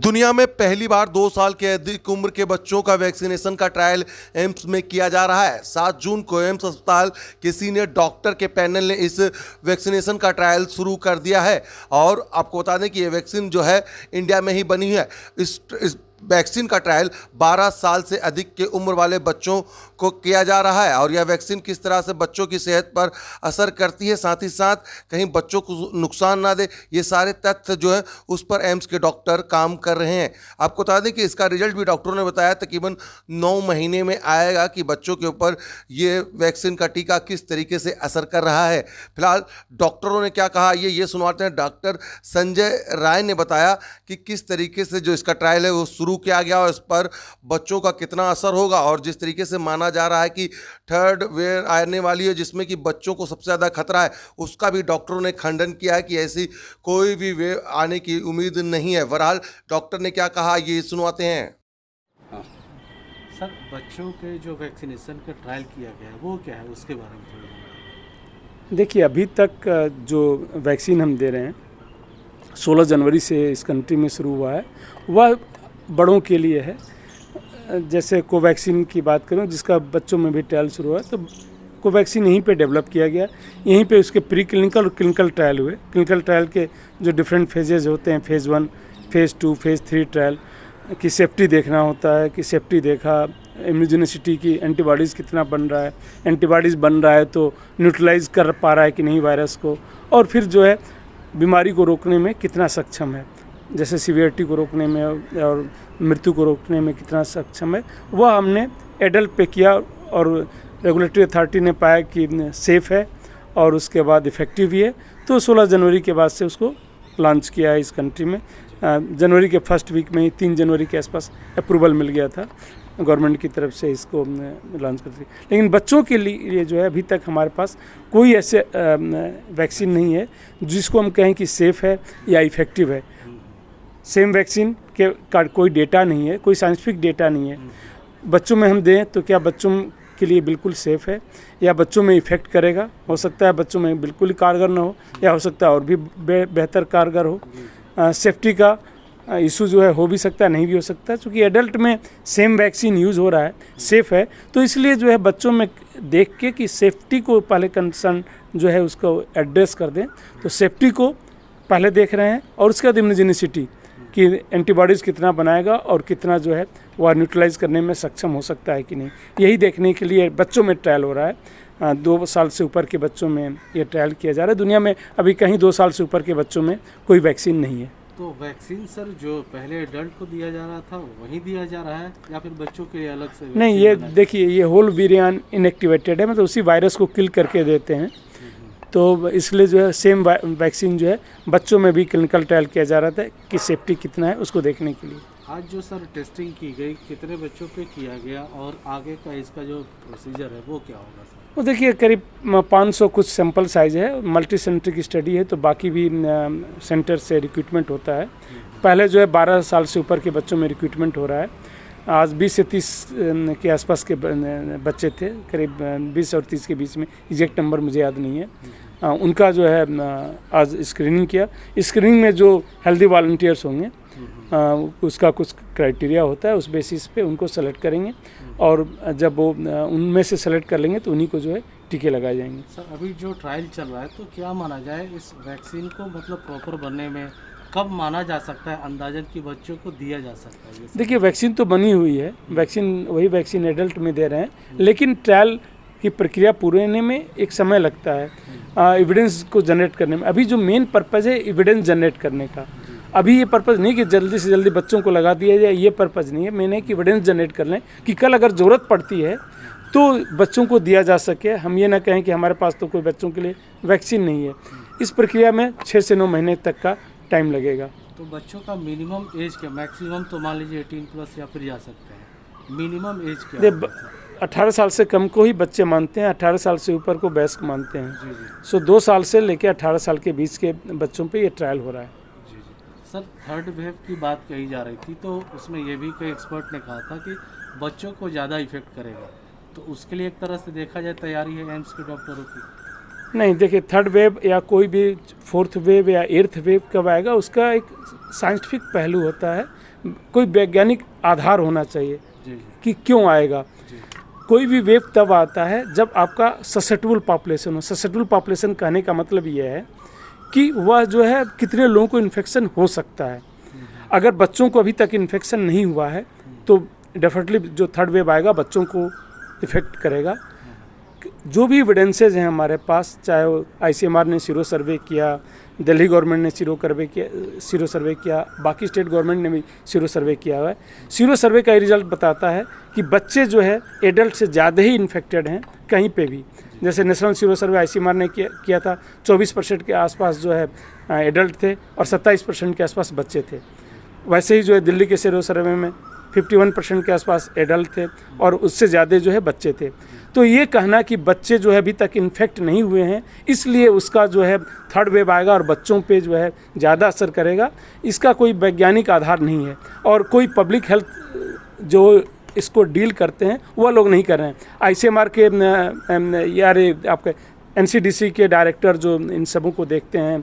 दुनिया में पहली बार 2 साल के अधिक उम्र के बच्चों का वैक्सीनेशन का ट्रायल एम्स में किया जा रहा है। 7 जून को एम्स अस्पताल के सीनियर डॉक्टर के पैनल ने इस वैक्सीनेशन का ट्रायल शुरू कर दिया है और आपको बता दें कि ये वैक्सीन जो है इंडिया में ही बनी है। इस वैक्सीन का ट्रायल 12 साल से अधिक के उम्र वाले बच्चों को किया जा रहा है और यह वैक्सीन किस तरह से बच्चों की सेहत पर असर करती है, साथ ही साथ कहीं बच्चों को नुकसान ना दे, ये सारे तथ्य जो है उस पर एम्स के डॉक्टर काम कर रहे हैं। आपको बता दें कि इसका रिजल्ट भी डॉक्टरों ने बताया तकरीबन 9 महीने में आएगा कि बच्चों के ऊपर ये वैक्सीन का टीका किस तरीके से असर कर रहा है। फिलहाल डॉक्टरों ने क्या कहा ये सुनवाते हैं। डॉक्टर संजय राय ने बताया कि किस तरीके से जो इसका ट्रायल है वो शुरू किया गया और इस पर बच्चों का कितना असर होगा और जिस तरीके से माना जा रहा है कि थर्ड वेव आने वाली है जिसमें कि बच्चों को सबसे ज़्यादा खतरा है, उसका भी डॉक्टरों ने खंडन किया है कि ऐसी कोई भी वेव आने की उम्मीद नहीं है। बहरहाल डॉक्टर ने क्या कहा ये सुनवाते हैं। सर, बच्चों के जो वैक्सीनेशन का ट्रायल किया गया है वो क्या है, उसके बारे में थोड़ा देखिए, अभी तक जो वैक्सीन हम दे रहे हैं 16 जनवरी से इस कंट्री में शुरू हुआ है, वह बड़ों के लिए है। जैसे कोवैक्सीन की बात करूं जिसका बच्चों में भी ट्रायल शुरू हुआ, तो कोवैक्सीन यहीं पे डेवलप किया गया, यहीं पे उसके प्री क्लिनिकल और क्लिनिकल ट्रायल हुए। क्लिनिकल ट्रायल के जो डिफरेंट फेजेज होते हैं, फेज़ 1, फेज़ 2, फेज़ 3 ट्रायल की सेफ्टी देखना होता है कि सेफ्टी देखा, इम्यूनोजेनिसिटी की एंटीबॉडीज़ कितना बन रहा है, एंटीबॉडीज़ बन रहा है तो न्यूट्रलाइज कर पा रहा है कि नहीं वायरस को, और फिर जो है बीमारी को रोकने में कितना सक्षम है, जैसे सीवियरिटी को रोकने में और मृत्यु को रोकने में कितना सक्षम है, वह हमने एडल्ट पे किया और रेगुलेटरी अथॉरिटी ने पाया कि सेफ़ है और उसके बाद इफ़ेक्टिव भी है। तो 16 जनवरी के बाद से उसको लॉन्च किया है इस कंट्री में। जनवरी के फर्स्ट वीक में ही 3 जनवरी के आसपास अप्रूवल मिल गया था गवर्नमेंट की तरफ से इसको लॉन्च करते। लेकिन बच्चों के लिए जो है अभी तक हमारे पास कोई ऐसे वैक्सीन नहीं है जिसको हम कहें कि सेफ़ है या इफ़ेक्टिव है। सेम वैक्सीन के का कोई डेटा नहीं है, कोई साइंटिफिक डेटा नहीं है। बच्चों में हम दें तो क्या बच्चों के लिए बिल्कुल सेफ़ है या बच्चों में इफ़ेक्ट करेगा, हो सकता है बच्चों में बिल्कुल ही कारगर ना हो या हो सकता है और भी बेहतर कारगर हो। सेफ्टी का इशू जो है हो भी सकता है, नहीं भी हो सकता है, क्योंकि एडल्ट में सेम वैक्सीन यूज़ हो रहा है, सेफ़ है, तो इसलिए जो है बच्चों में देख के कि सेफ्टी को पहले कंसर्न जो है उसको एड्रेस कर दें, तो सेफ्टी को पहले देख रहे हैं और उसके बाद इम्यूनोजेनिसिटी कि एंटीबॉडीज़ कितना बनाएगा और कितना जो है वह न्यूट्रलाइज करने में सक्षम हो सकता है कि नहीं, यही देखने के लिए बच्चों में ट्रायल हो रहा है। 2 साल से ऊपर के बच्चों में ये ट्रायल किया जा रहा है। दुनिया में अभी कहीं 2 साल से ऊपर के बच्चों में कोई वैक्सीन नहीं है। तो वैक्सीन सर जो पहले एडल्ट को दिया जा रहा था वही दिया जा रहा है या फिर बच्चों के लिए अलग से? नहीं, ये देखिए, ये होल वीरियन इनएक्टिवेटेड है, मतलब उसी वायरस को किल करके देते हैं, तो इसलिए जो है सेम वैक्सीन जो है बच्चों में भी क्लिनिकल ट्रायल किया जा रहा था कि सेफ्टी कितना है उसको देखने के लिए। आज जो सर टेस्टिंग की गई, कितने बच्चों पे किया गया और आगे का इसका जो प्रोसीजर है वो क्या होगा सर? वो देखिए, करीब 500 कुछ सैंपल साइज़ है, मल्टी सेंटर की स्टडी है, तो बाकी भी सेंटर से रिक्रूटमेंट होता है। पहले जो है 12 साल से ऊपर के बच्चों में रिक्रूटमेंट हो रहा है। आज 20 से 30 के आसपास के बच्चे थे, करीब 20 और 30 के बीच में, एग्जैक्ट नंबर मुझे याद नहीं है। उनका जो है आज स्क्रीनिंग किया। स्क्रीनिंग में जो हेल्दी वॉलंटियर्स होंगे उसका कुछ क्राइटेरिया होता है, उस बेसिस पे उनको सेलेक्ट करेंगे और जब वो उनमें से सेलेक्ट कर लेंगे तो उन्हीं को जो है टीके लगाए जाएंगे। सर, अभी जो ट्रायल चल रहा है तो क्या माना जाए इस वैक्सीन को, मतलब प्रॉपर बनने में कब माना जा सकता है अंदाजन कि बच्चों को दिया जा सकता है? देखिए, वैक्सीन तो बनी हुई है, वैक्सीन वही वैक्सीन एडल्ट में दे रहे हैं, लेकिन ट्रायल की प्रक्रिया पूरे होने में एक समय लगता है एविडेंस को जनरेट करने में। अभी जो मेन पर्पज़ है एविडेंस जनरेट करने का, अभी ये पर्पज़ नहीं कि जल्दी से जल्दी बच्चों को लगा दिया जाए, ये पर्पज़ नहीं है। मेन है कि एविडेंस जनरेट कर लें कि कल अगर ज़रूरत पड़ती है तो बच्चों को दिया जा सके। हम ये ना कहें कि हमारे पास तो कोई बच्चों के लिए वैक्सीन नहीं है। इस प्रक्रिया में 6 से 9 महीने तक का टाइम लगेगा। तो बच्चों का मिनिमम एज क्या, मैक्सिमम तो मान लीजिए 18+ या फिर जा सकते हैं, मिनिमम एज क्या? 18 साल से कम को ही बच्चे मानते हैं, 18 साल से ऊपर को वयस्क मानते हैं। सो 2 साल से लेकर 18 साल के बीच के बच्चों पे ये ट्रायल हो रहा है। सर, थर्ड वेव की बात कही जा रही थी तो उसमें ये भी कोई एक्सपर्ट ने कहा था कि बच्चों को ज़्यादा इफेक्ट करेगा, तो उसके लिए एक तरह से देखा जाए तैयारी है एम्स के डॉक्टरों की? नहीं, देखिए थर्ड वेव या कोई भी फोर्थ वेव या एर्थ वेव कब आएगा उसका एक साइंटिफिक पहलू होता है, कोई वैज्ञानिक आधार होना चाहिए जी कि क्यों आएगा। जी कोई भी वेव तब आता है जब आपका ससेप्टेबल पॉपुलेशन हो। ससेप्टेबल पॉपुलेशन कहने का मतलब ये है कि वह जो है कितने लोगों को इन्फेक्शन हो सकता है। अगर बच्चों को अभी तक इन्फेक्शन नहीं हुआ है तो डेफिनेटली जो थर्ड वेव आएगा बच्चों को इफ़ेक्ट करेगा। जो भी एविडेंसेज हैं हमारे पास, चाहे वो ICMR ने सीरो सर्वे किया, दिल्ली गवर्नमेंट ने सीरो सर्वे किया, बाकी स्टेट गवर्नमेंट ने भी सीरो सर्वे किया हुआ है। सीरो सर्वे का रिजल्ट बताता है कि बच्चे जो है एडल्ट से ज़्यादा ही इन्फेक्टेड हैं कहीं पे भी। जैसे नेशनल सीरो सर्वे ICMR ने किया था, 24% के आसपास जो है एडल्ट थे और 27% के आसपास बच्चे थे। वैसे ही जो है दिल्ली के सीरो सर्वे में 51% के आसपास एडल्ट थे और उससे ज़्यादा जो है बच्चे थे। तो ये कहना कि बच्चे जो है अभी तक इन्फेक्ट नहीं हुए हैं इसलिए उसका जो है थर्ड वेव आएगा और बच्चों पे जो है ज़्यादा असर करेगा, इसका कोई वैज्ञानिक आधार नहीं है। और कोई पब्लिक हेल्थ जो इसको डील करते हैं वह लोग नहीं कर रहे हैं। ICMR के यार आपके NCDC के डायरेक्टर जो इन सबों को देखते हैं,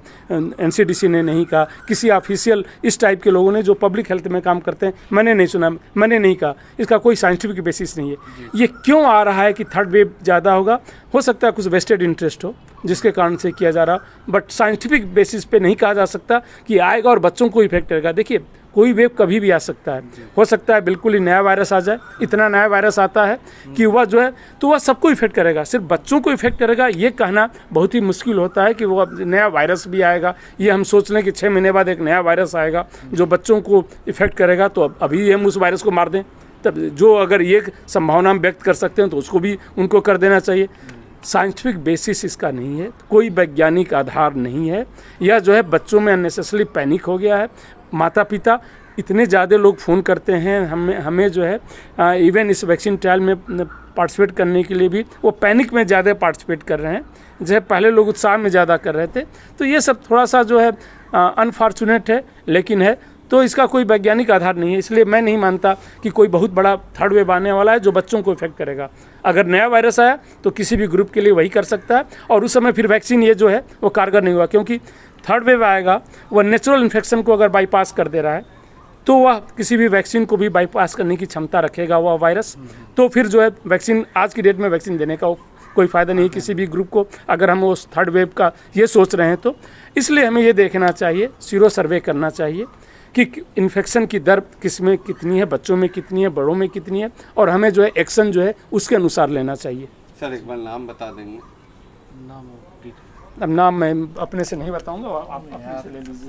NCDC ने नहीं कहा, किसी ऑफिशियल इस टाइप के लोगों ने जो पब्लिक हेल्थ में काम करते हैं, मैंने नहीं सुना, मैंने नहीं कहा। इसका कोई साइंटिफिक बेसिस नहीं है। ये क्यों आ रहा है कि थर्ड वेव ज़्यादा होगा? हो सकता है कुछ वेस्टेड इंटरेस्ट हो जिसके कारण से किया जा रहा, बट साइंटिफिक बेसिस पे नहीं कहा जा सकता कि आएगा और बच्चों को इफेक्ट करेगा। देखिए कोई वेव कभी भी आ सकता है, हो सकता है बिल्कुल ही नया वायरस आ जाए, इतना नया वायरस आता है कि वह जो है तो वह सबको इफेक्ट करेगा, सिर्फ बच्चों को इफेक्ट करेगा ये कहना बहुत ही मुश्किल होता है कि वो नया वायरस भी आएगा। ये हम सोच लें कि 6 महीने बाद एक नया वायरस आएगा जो बच्चों को इफेक्ट करेगा, तो अभी हम उस वायरस को मार दें। तब जो अगर ये संभावना हम व्यक्त कर सकते हैं तो उसको भी उनको कर देना चाहिए। साइंटिफिक बेसिस इसका नहीं है, कोई वैज्ञानिक आधार नहीं है। यह जो है बच्चों में अननेसेसरी पैनिक हो गया है। माता पिता इतने ज़्यादा लोग फ़ोन करते हैं हमें जो है इवन इस वैक्सीन ट्रायल में पार्टिसिपेट करने के लिए भी वो पैनिक में ज़्यादा पार्टिसिपेट कर रहे हैं, जैसे पहले लोग उत्साह में ज़्यादा कर रहे थे। तो ये सब थोड़ा सा जो है अनफॉर्चुनेट है, लेकिन है तो इसका कोई वैज्ञानिक आधार नहीं है। इसलिए मैं नहीं मानता कि कोई बहुत बड़ा थर्ड वेव आने वाला है जो बच्चों को इफेक्ट करेगा। अगर नया वायरस आया तो किसी भी ग्रुप के लिए वही कर सकता है और उस समय फिर वैक्सीन ये जो है वो कारगर नहीं हुआ, क्योंकि थर्ड वेव आएगा वह नेचुरल इन्फेक्शन को अगर बाईपास कर दे रहा है तो वह किसी भी वैक्सीन को भी बाईपास करने की क्षमता रखेगा वह वायरस। तो फिर जो है वैक्सीन, आज की डेट में वैक्सीन देने का कोई फ़ायदा नहीं है किसी भी ग्रुप को, अगर हम उस थर्ड वेव का ये सोच रहे हैं तो। इसलिए हमें ये देखना चाहिए, सीरो सर्वे करना चाहिए कि इन्फेक्शन की दर किस में कितनी है, बच्चों में कितनी है, बड़ों में कितनी है, और हमें जो है एक्शन जो है उसके अनुसार लेना चाहिए। सर एक बार नाम बता देंगे? नाम अब नाम मैं अपने से नहीं बताऊंगा, आप अपने से ले लीजिए।